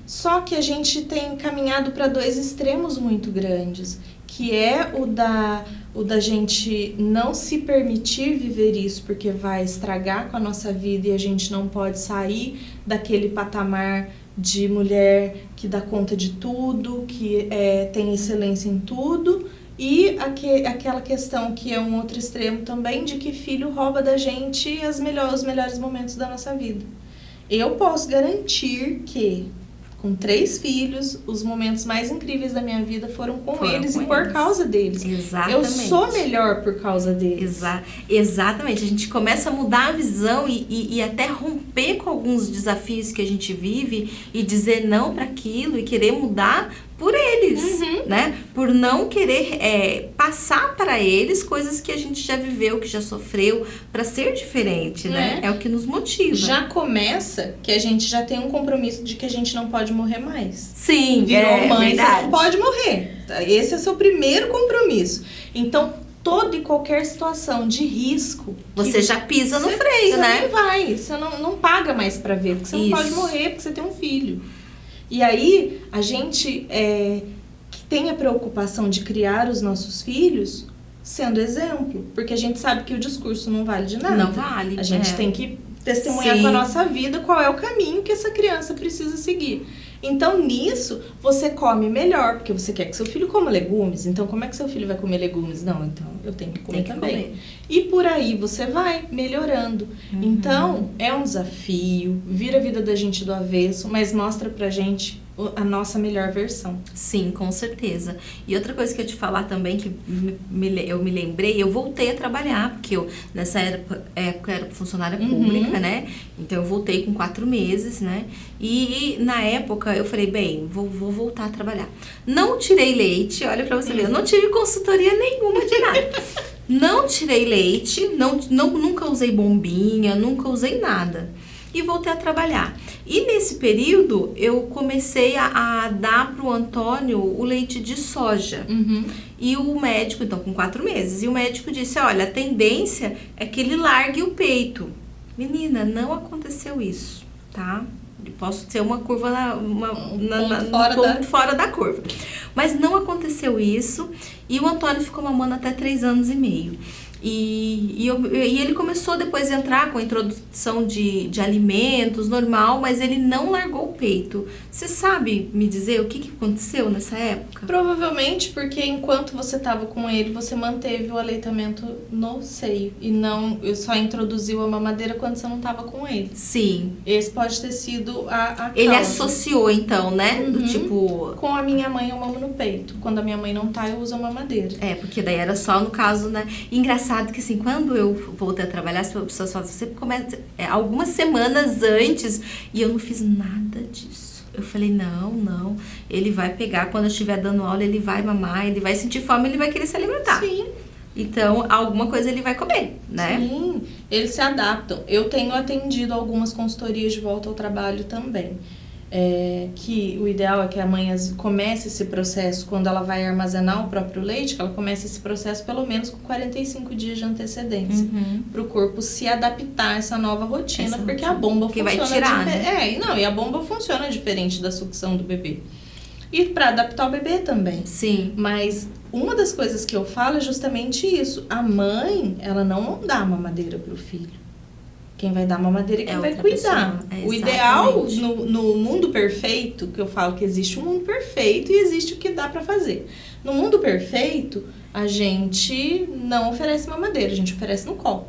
Só que a gente tem caminhado para 2 extremos muito grandes, que é o da gente não se permitir viver isso, porque vai estragar com a nossa vida e a gente não pode sair daquele patamar de mulher que dá conta de tudo, que tem excelência em tudo. E aquela questão que é um outro extremo também, de que filho rouba da gente os melhores momentos da nossa vida. Eu posso garantir que, com 3 filhos, os momentos mais incríveis da minha vida foram com eles e por causa deles. Exatamente. Eu sou melhor por causa deles. Exatamente. A gente começa a mudar a visão e até romper com alguns desafios que a gente vive e dizer não para aquilo e querer mudar por eles, né? Por não querer passar para eles coisas que a gente já viveu, que já sofreu, para ser diferente, né? É o que nos motiva. Já começa que a gente já tem um compromisso de que a gente não pode morrer mais. Sim, virou mãe, verdade. você não pode morrer. Esse é o seu primeiro compromisso. Então, toda e qualquer situação de risco, você já pisa no freio, né? Você nem vai, você não paga mais para ver, porque você não pode morrer, porque você tem um filho. E aí, a gente que tem a preocupação de criar os nossos filhos sendo exemplo. Porque a gente sabe que o discurso não vale de nada. Não vale. A gente tem que testemunhar com a nossa vida qual é o caminho que essa criança precisa seguir. Então, nisso, você come melhor, porque você quer que seu filho coma legumes. Então, como é que seu filho vai comer legumes? Não, então eu tenho que comer também. E por aí você vai melhorando. Então, é um desafio, vira a vida da gente do avesso, mas mostra pra gente a nossa melhor versão. Sim, com certeza. E outra coisa que eu te falar também, que eu me lembrei, eu voltei a trabalhar, porque eu nessa época era funcionária pública, né? Então eu voltei com 4 meses, né? E na época eu falei, bem, vou voltar a trabalhar. Não tirei leite, olha pra você ver, eu não tive consultoria nenhuma de nada. Não tirei leite, nunca usei bombinha, nunca usei nada. E voltei a trabalhar. E nesse período, eu comecei a dar pro Antônio o leite de soja. E o médico, então, com 4 meses, e o médico disse, olha, a tendência é que ele largue o peito. Menina, não aconteceu isso, tá? Posso ser uma curva, fora da curva. Mas não aconteceu isso, e o Antônio ficou mamando até 3 anos e meio. E ele começou depois a entrar com a introdução de alimentos, normal, mas ele não largou o peito. Você sabe me dizer o que aconteceu nessa época? Provavelmente porque enquanto você estava com ele, você manteve o aleitamento no seio. E não só introduziu a mamadeira quando você não estava com ele. Sim. Esse pode ter sido a causa. Ele associou então, né? Do tipo... Com a minha mãe eu mamo no peito. Quando a minha mãe não tá, eu uso a mamadeira. Porque daí era só no caso, né? Engraçado que assim, quando eu voltei a trabalhar, as pessoas falam, você começa algumas semanas antes, e eu não fiz nada disso. Eu falei, não, ele vai pegar, quando eu estiver dando aula, ele vai mamar, ele vai sentir fome, ele vai querer se alimentar. Sim. Então, alguma coisa ele vai comer, né? Sim, eles se adaptam. Eu tenho atendido algumas consultorias de volta ao trabalho também. Que o ideal é que a mãe comece esse processo quando ela vai armazenar o próprio leite, que ela comece esse processo pelo menos com 45 dias de antecedência, para o corpo se adaptar a essa nova rotina, porque a bomba funciona vai tirar, né? E a bomba funciona diferente da sucção do bebê. E para adaptar o bebê também. Sim. Mas uma das coisas que eu falo é justamente isso. A mãe, ela não dá mamadeira pro filho. Quem vai dar mamadeira é quem vai cuidar. O ideal no mundo perfeito, que eu falo que existe um mundo perfeito e existe o que dá pra fazer. No mundo perfeito, a gente não oferece mamadeira, a gente oferece no copo.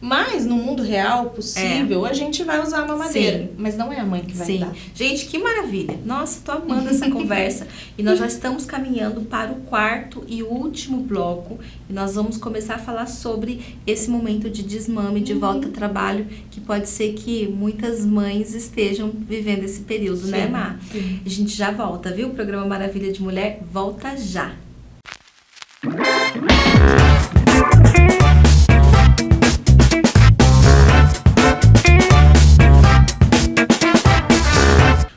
Mas no mundo real possível, a gente vai usar a mamadeira. Sim. Mas não é a mãe que vai dar. Gente, que maravilha. Nossa, tô amando essa conversa. E nós já estamos caminhando para o quarto e último bloco. E nós vamos começar a falar sobre esse momento de desmame, de volta ao trabalho, que pode ser que muitas mães estejam vivendo esse período, Sim, né, Mar? sim. A gente já volta, viu? O programa Maravilha de Mulher volta já.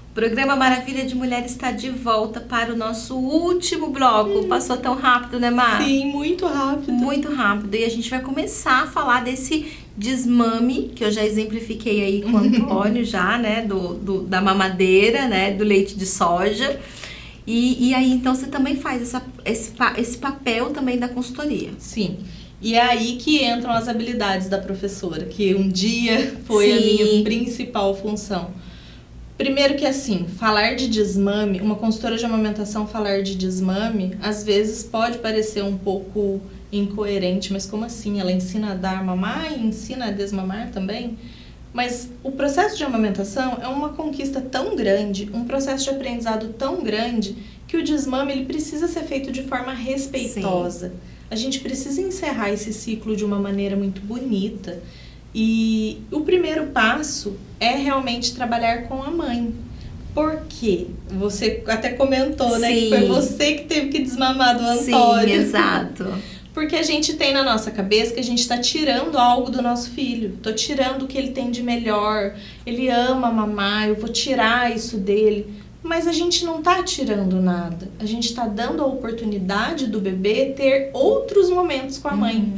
O programa Maravilha de Mulher está de volta para o nosso último bloco. Passou tão rápido, né, Mar? Sim, muito rápido. Muito rápido. E a gente vai começar a falar desse desmame, que eu já exemplifiquei aí com o Antônio já, né? Da mamadeira, né? Do leite de soja. E aí, então, você também faz esse papel também da consultoria. Sim. E é aí que entram as habilidades da professora, que um dia foi Sim. a minha principal função. Primeiro que assim, falar de desmame, uma consultora de amamentação falar de desmame, às vezes pode parecer um pouco incoerente, mas como assim? Ela ensina a dar mamar e ensina a desmamar também? Mas o processo de amamentação é uma conquista tão grande, um processo de aprendizado tão grande, que o desmame ele precisa ser feito de forma respeitosa. Sim. A gente precisa encerrar esse ciclo de uma maneira muito bonita. E o primeiro passo é realmente trabalhar com a mãe. Por quê? Você até comentou, né? Sim. Que foi você que teve que desmamar do Antônio. Sim, exato. Porque a gente tem na nossa cabeça que a gente está tirando algo do nosso filho. Tô tirando o que ele tem de melhor. Ele ama mamar, eu vou tirar isso dele. Mas a gente não tá tirando nada. A gente está dando a oportunidade do bebê ter outros momentos com a mãe.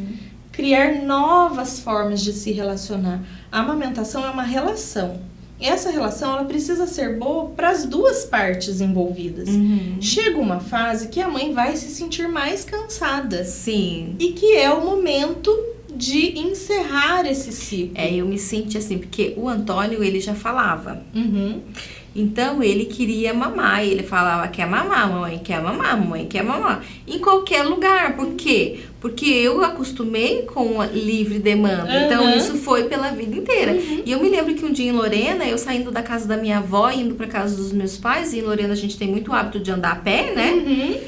Criar novas formas de se relacionar. A amamentação é uma relação. E essa relação ela precisa ser boa para as duas partes envolvidas. Chega uma fase que a mãe vai se sentir mais cansada. Sim. E que é o momento de encerrar esse ciclo. Eu me senti assim, porque o Antônio, ele já falava. Então, ele queria mamar. E ele falava, quer mamar, mamãe quer mamar, mamãe quer mamar. Em qualquer lugar. Por quê? Porque eu acostumei com a livre demanda. Então, isso foi pela vida inteira. E eu me lembro que um dia em Lorena, eu saindo da casa da minha avó, indo pra casa dos meus pais. E em Lorena a gente tem muito hábito de andar a pé, né?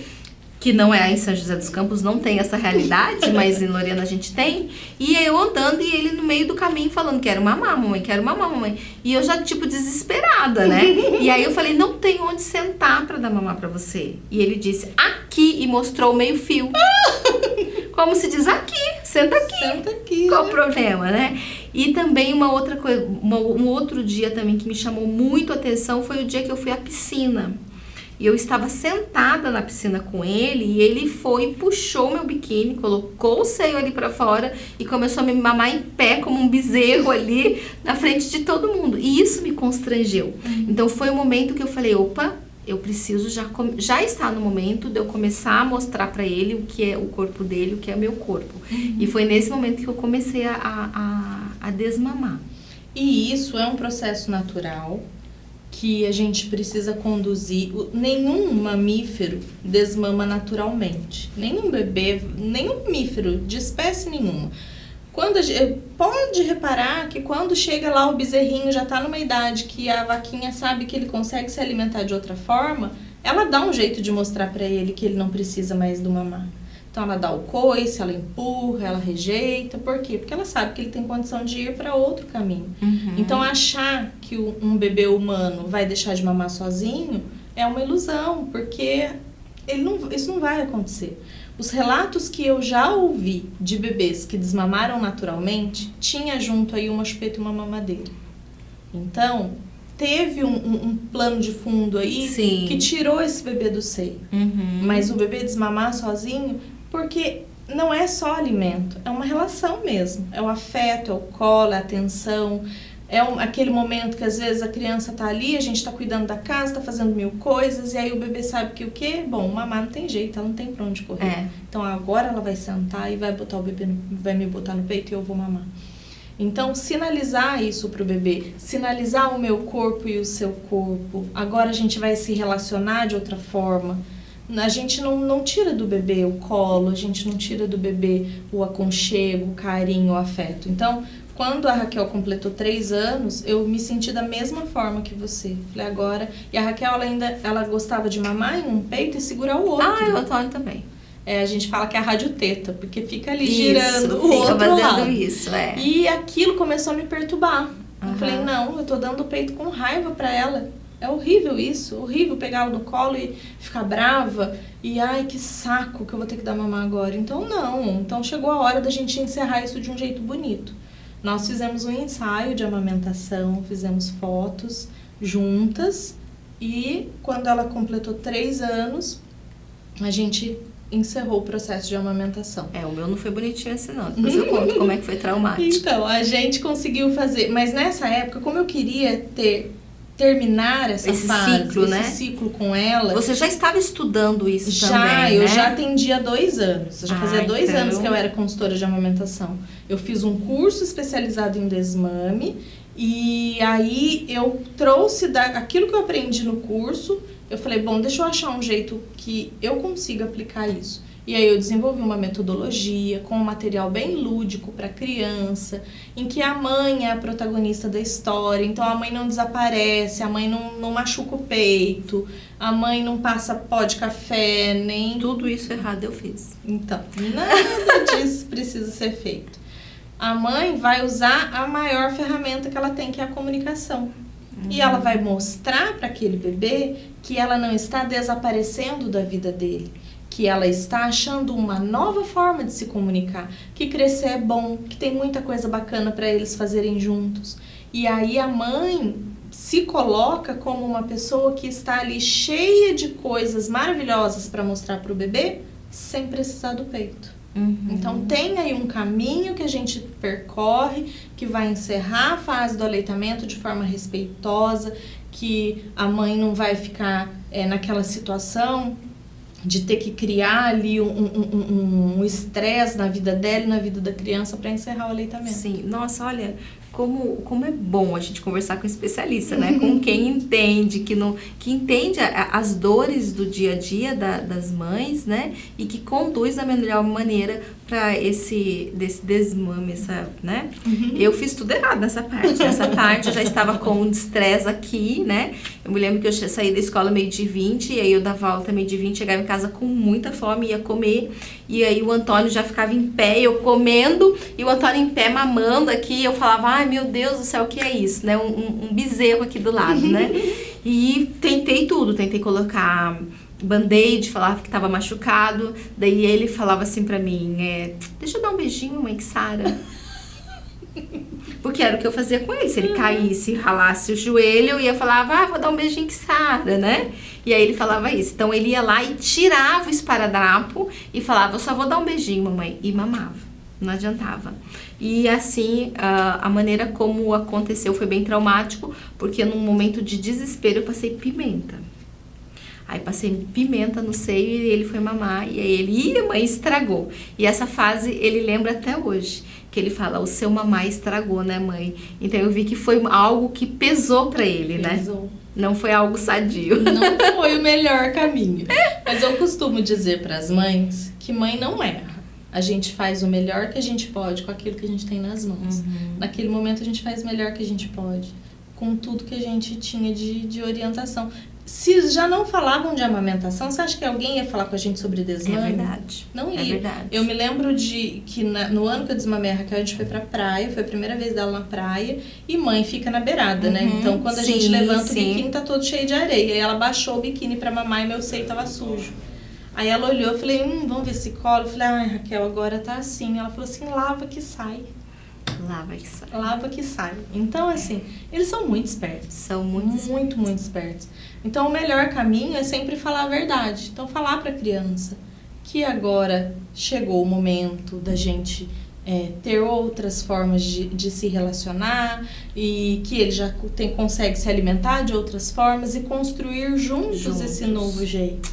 Que não é em São José dos Campos, não tem essa realidade, mas em Lorena a gente tem. E eu andando e ele no meio do caminho falando, quero mamar, mamãe, quero mamar, mamãe. E eu já, tipo, desesperada, né? E aí eu falei, não tem onde sentar pra dar mamar pra você. E ele disse, aqui, e mostrou o meio fio. Como se diz, aqui, senta aqui. Senta aqui. Qual o problema, né? E também uma outra coisa, um outro dia também que me chamou muito a atenção foi o dia que eu fui à piscina. E eu estava sentada na piscina com ele e ele foi, puxou meu biquíni, colocou o seio ali pra fora e começou a me mamar em pé como um bezerro ali na frente de todo mundo. E isso me constrangeu. Então foi um momento que eu falei, opa, eu preciso já está no momento de eu começar a mostrar pra ele o que é o corpo dele, o que é o meu corpo. E foi nesse momento que eu comecei a desmamar. E isso é um processo natural que a gente precisa conduzir. Nenhum mamífero desmama naturalmente. Nenhum bebê, nenhum mamífero de espécie nenhuma. Pode reparar que quando chega lá o bezerrinho já está numa idade que a vaquinha sabe que ele consegue se alimentar de outra forma, ela dá um jeito de mostrar para ele que ele não precisa mais do mamar. Então ela dá o coice, ela empurra, ela rejeita. Por quê? Porque ela sabe que ele tem condição de ir para outro caminho. Então achar que um bebê humano vai deixar de mamar sozinho é uma ilusão, porque isso não vai acontecer. Os relatos que eu já ouvi de bebês que desmamaram naturalmente, tinha junto aí uma chupeta e uma mamadeira. Então, teve um plano de fundo aí que tirou esse bebê do seio. Mas o bebê desmamar sozinho, porque não é só alimento, é uma relação mesmo. É o afeto, é o colo, é a atenção. É aquele momento que às vezes a criança tá ali, a gente tá cuidando da casa, tá fazendo mil coisas, e aí o bebê sabe que o quê? Bom, mamar não tem jeito, ela não tem pra onde correr. Então agora ela vai sentar e vai botar o bebê, vai me botar no peito e eu vou mamar. Então, sinalizar isso pro bebê, sinalizar o meu corpo e o seu corpo. Agora a gente vai se relacionar de outra forma. A gente não tira do bebê o colo, a gente não tira do bebê o aconchego, o carinho, o afeto. Então, quando a Raquel completou 3 anos, eu me senti da mesma forma que você. Falei, agora... E a Raquel, ela gostava de mamar em um peito e segurar o outro. Ah, o Antônio também. A gente fala que é a radioteta, porque fica ali Isso, girando o fica outro fazendo lado. Isso, E aquilo começou a me perturbar. Uhum. Eu falei, não, eu tô dando o peito com raiva pra ela. É horrível isso, horrível pegá-la no colo e ficar brava. E ai, que saco que eu vou ter que dar mamar agora. Então não, então chegou a hora da gente encerrar isso de um jeito bonito. Nós fizemos um ensaio de amamentação, fizemos fotos juntas. E quando ela completou 3 anos, a gente encerrou o processo de amamentação. O meu não foi bonitinho assim não, depois eu conto como é que foi traumático. Então, a gente conseguiu fazer, mas nessa época, como eu queria terminar esse ciclo, né? Esse ciclo com ela. Você já estava estudando isso também, eu né? já atendia há 2 anos. Já fazia 2 então... anos que eu era consultora de amamentação. Eu fiz um curso especializado em desmame e aí eu trouxe aquilo que eu aprendi no curso. Eu falei, bom, deixa eu achar um jeito que eu consiga aplicar isso. E aí eu desenvolvi uma metodologia com um material bem lúdico para criança, em que a mãe é a protagonista da história. Então a mãe não desaparece, a mãe não machuca o peito, a mãe não passa pó de café, nem... Tudo isso errado eu fiz. Então, nada disso precisa ser feito. A mãe vai usar a maior ferramenta que ela tem, que é a comunicação. E ela vai mostrar para aquele bebê que ela não está desaparecendo da vida dele, que ela está achando uma nova forma de se comunicar, que crescer é bom, que tem muita coisa bacana para eles fazerem juntos. E aí a mãe se coloca como uma pessoa que está ali cheia de coisas maravilhosas para mostrar para o bebê, sem precisar do peito. Então tem aí um caminho que a gente percorre, que vai encerrar a fase do aleitamento de forma respeitosa, que a mãe não vai ficar naquela situação de ter que criar ali um estresse na vida dela e na vida da criança para encerrar o aleitamento. Sim, nossa, olha, como é bom a gente conversar com especialista, né? Com quem entende, que entende as dores do dia a dia das mães, né? E que conduz da melhor maneira para desse desmame, né? Eu fiz tudo errado nessa parte. Nessa parte eu já estava com um estresse aqui, né? Eu me lembro que eu saí da escola 12h20, e aí eu dava aula 12h20, chegava em casa com muita fome, ia comer, e aí o Antônio já ficava em pé, eu comendo, e o Antônio em pé mamando aqui, eu falava, ai meu Deus do céu, o que é isso, né? Um bezerro aqui do lado, né? E tentei tudo, tentei colocar band-aid, falava que tava machucado, daí ele falava assim pra mim, deixa eu dar um beijinho, mãe, que sara. Porque era o que eu fazia com ele, se ele caísse, ralasse o joelho, eu ia falar, vou dar um beijinho que sara, né? E aí ele falava isso, então ele ia lá e tirava o esparadrapo e falava, eu só vou dar um beijinho, mamãe, e mamava, não adiantava. E assim, a maneira como aconteceu foi bem traumático, porque num momento de desespero eu passei pimenta. Aí passei pimenta no seio e ele foi mamar, e aí a mãe estragou. E essa fase ele lembra até hoje, que ele fala, o seu mamar estragou, né, mãe? Então eu vi que foi algo que pesou pra ele, Pesou. né? Não foi algo sadio. Não foi o melhor caminho. Mas eu costumo dizer pras mães que mãe não erra. A gente faz o melhor que a gente pode com aquilo que a gente tem nas mãos. Naquele momento a gente faz o melhor que a gente pode, com tudo que a gente tinha de orientação. Se já não falavam de amamentação, você acha que alguém ia falar com a gente sobre desmame? É verdade. Não ia. É verdade. Eu me lembro que no ano que eu desmamei a Raquel, a gente foi pra praia, foi a primeira vez dela na praia, e mãe fica na beirada, né? Então quando a gente levanta, o biquíni tá todo cheio de areia. E ela baixou o biquíni pra mamar e meu seio tava sujo. Aí ela olhou, eu falei, vamos ver esse colo? Eu falei, ai, Raquel, agora tá assim. Ela falou assim, lava que sai. Lava que sai. Lava que sai. Então, assim, eles são muito espertos. São muito espertos. Então, o melhor caminho é sempre falar a verdade. Então, falar pra criança que agora chegou o momento da gente ter outras formas de se relacionar e que ele já consegue se alimentar de outras formas e construir juntos esse novo jeito.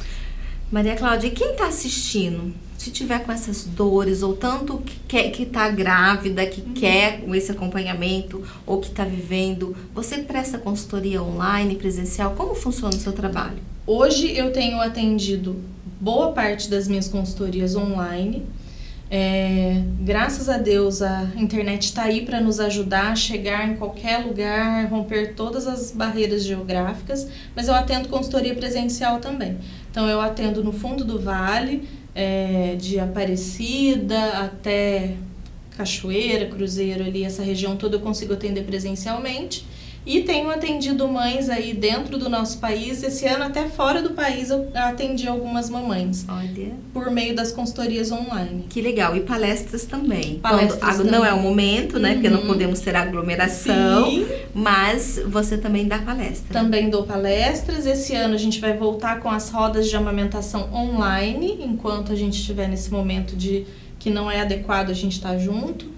Maria Cláudia, e quem tá assistindo? Se tiver com essas dores, ou tanto que tá grávida, que quer esse acompanhamento, ou que tá vivendo, você presta consultoria online, presencial? Como funciona o seu trabalho? Hoje eu tenho atendido boa parte das minhas consultorias online. Graças a Deus a internet está aí para nos ajudar a chegar em qualquer lugar, romper todas as barreiras geográficas, mas eu atendo consultoria presencial também. Então eu atendo no fundo do vale, de Aparecida até Cachoeira, Cruzeiro, ali essa região toda eu consigo atender presencialmente. E tenho atendido mães aí dentro do nosso país. Esse ano até fora do país eu atendi algumas mamães. Olha. Por meio das consultorias online. Que legal. E palestras também. Palestras Quando não é o momento, né? Porque não podemos ter aglomeração. Sim. Mas você também dá palestra. Também dou palestras. Esse ano a gente vai voltar com as rodas de amamentação online. Enquanto a gente estiver nesse momento de que não é adequado a gente estar junto.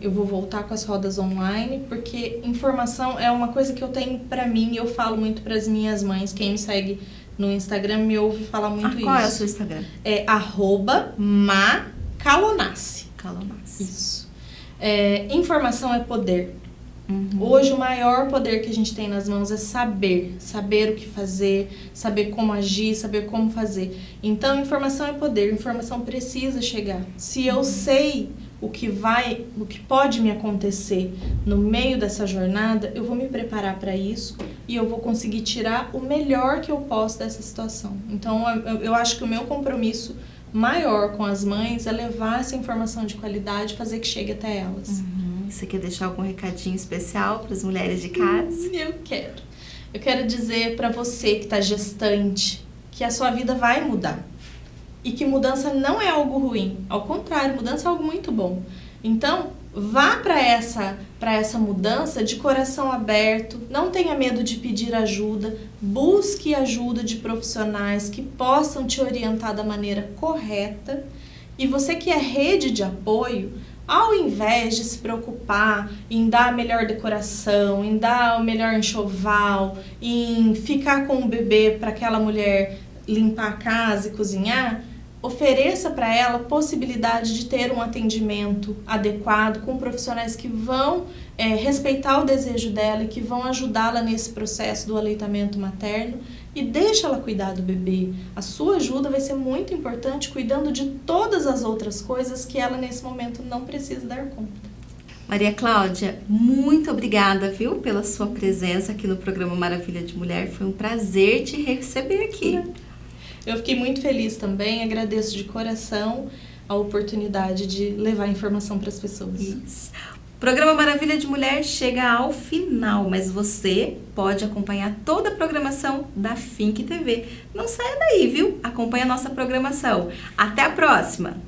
Eu vou voltar com as rodas online, porque informação é uma coisa que eu tenho pra mim e eu falo muito pras minhas mães. Quem me segue no Instagram me ouve falar muito isso. Qual é o seu Instagram? É @macalonassi. Calonassi. Isso. Informação é poder. Uhum. Hoje o maior poder que a gente tem nas mãos é saber o que fazer, saber como agir, saber como fazer. Então informação é poder, informação precisa chegar. Se eu sei o que pode me acontecer no meio dessa jornada, eu vou me preparar para isso e eu vou conseguir tirar o melhor que eu posso dessa situação. Então, eu acho que o meu compromisso maior com as mães é levar essa informação de qualidade, fazer que chegue até elas. Uhum. Você quer deixar algum recadinho especial para as mulheres de casa? Eu quero dizer para você que está gestante que a sua vida vai mudar. E que mudança não é algo ruim, ao contrário, mudança é algo muito bom. Então, vá para essa mudança de coração aberto, não tenha medo de pedir ajuda, busque ajuda de profissionais que possam te orientar da maneira correta. E você que é rede de apoio, ao invés de se preocupar em dar a melhor decoração, em dar o melhor enxoval, em ficar com o bebê para aquela mulher limpar a casa e cozinhar, ofereça para ela a possibilidade de ter um atendimento adequado com profissionais que vão respeitar o desejo dela e que vão ajudá-la nesse processo do aleitamento materno e deixa ela cuidar do bebê. A sua ajuda vai ser muito importante cuidando de todas as outras coisas que ela nesse momento não precisa dar conta. Maria Cláudia, muito obrigada, viu, pela sua presença aqui no programa Maravilha de Mulher. Foi um prazer te receber aqui. Eu fiquei muito feliz também, agradeço de coração a oportunidade de levar informação para as pessoas. Isso. O programa Maravilha de Mulher chega ao final, mas você pode acompanhar toda a programação da Fink TV. Não saia daí, viu? Acompanhe a nossa programação. Até a próxima!